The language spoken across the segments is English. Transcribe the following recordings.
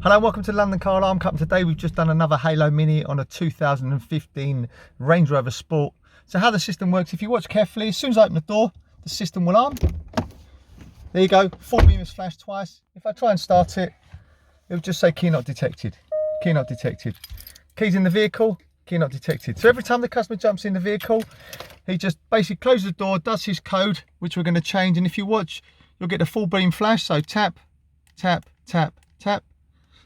Hello and welcome to London Car Alarm Company. Today we've just done another HALO Mini on a 2015 Range Rover Sport. So how the system works, if you watch carefully, as soon as I open the door, the system will arm. There you go, full beam is flashed twice. If I try and start it, it will just say key not detected, key not detected. Keys in the vehicle, key not detected. So every time the customer jumps in the vehicle, he just basically closes the door, does his code, which we're going to change. And if you watch, you'll get the full beam flash. So tap, tap, tap, tap.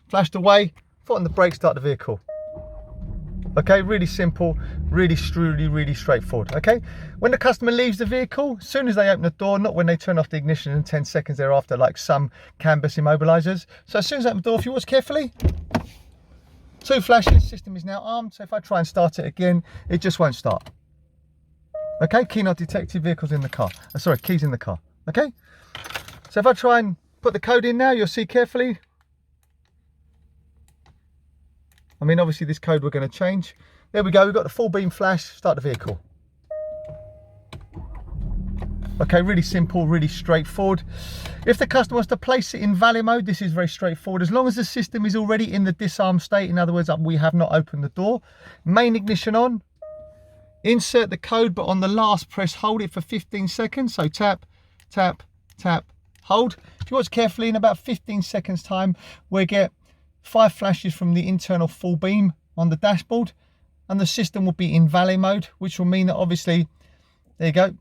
Flashed away, foot on the brake, start the vehicle. Okay, really simple, really straightforward. Okay, when the customer leaves the vehicle, as soon as they open the door, not when they turn off the ignition in 10 seconds thereafter, like some CAN bus immobilisers. So as soon as they open the door, if you watch carefully, two flashes, system is now armed. So if I try and start it again, it just won't start. Okay, key not detected, vehicles in the car. Sorry, keys in the car. Okay, so if I try and put the code in now, you'll see carefully. I mean, obviously this code we're going to change. There we go, we've got the full beam flash, start the vehicle. Okay, really simple, really straightforward. If the customer wants to place it in valet mode, this is very straightforward. As long as the system is already in the disarm state, in other words, we have not opened the door. Main ignition on, insert the code, but on the last press, hold it for 15 seconds. So tap, tap, tap, hold. If you watch carefully, in about 15 seconds time, we'll get 5 flashes from the internal full beam on the dashboard, and the system will be in valet mode, which will mean that obviously, there you go,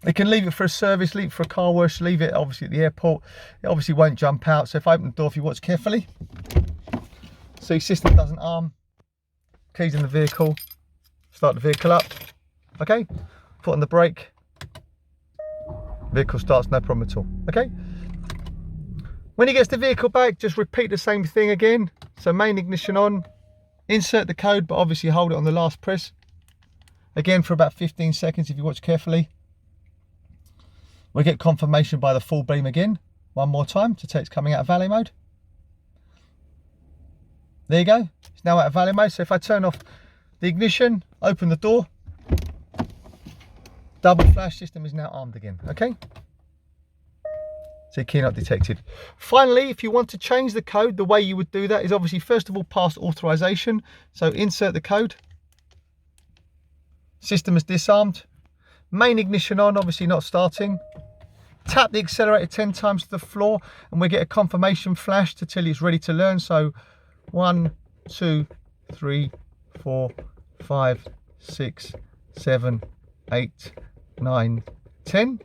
you can leave it for a service, leave it for a car wash, leave it obviously at the airport. It obviously won't jump out. So if I open the door, if you watch carefully, see, system doesn't arm, keys in the vehicle, start the vehicle up. Okay, foot on the brake, vehicle starts, no problem at all. Okay, when he gets the vehicle back, just repeat the same thing again. So main ignition on, insert the code, but obviously hold it on the last press. Again for about 15 seconds if you watch carefully. We'll get confirmation by the full beam again, one more time to say it's coming out of valet mode. There you go, it's now out of valet mode. So if I turn off the ignition, open the door, double flash, system is now armed again, okay? So key not detected. Finally, if you want to change the code, the way you would do that is obviously first of all pass authorization. So insert the code. System is disarmed. Main ignition on, obviously not starting. Tap the accelerator 10 times to the floor and we get a confirmation flash to tell you it's ready to learn. So 1, 2, 3, 4, 5, 6, 7, 8, 9, 10.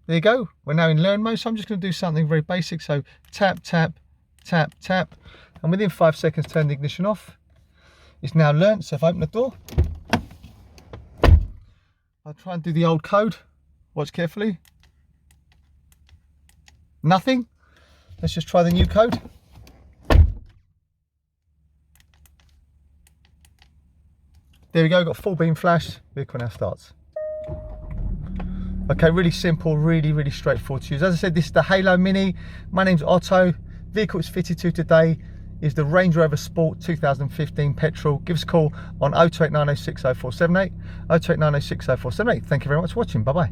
There you go, we're now in learn mode. So I'm just going to do something very basic. So tap, tap, tap, tap, and within 5 seconds turn the ignition off. It's now learnt. So if I open the door, I'll try and do the old code. Watch carefully. Nothing. Let's just try the new code. There we go, got full beam flash, vehicle now starts. Okay, really simple, really straightforward to use. As I said, this is the HALO Mini. My name's Otto. Vehicle it's fitted to today is the Range Rover Sport 2015 petrol. Give us a call on 02890604780, 02890604780. Thank you very much for watching. Bye-bye.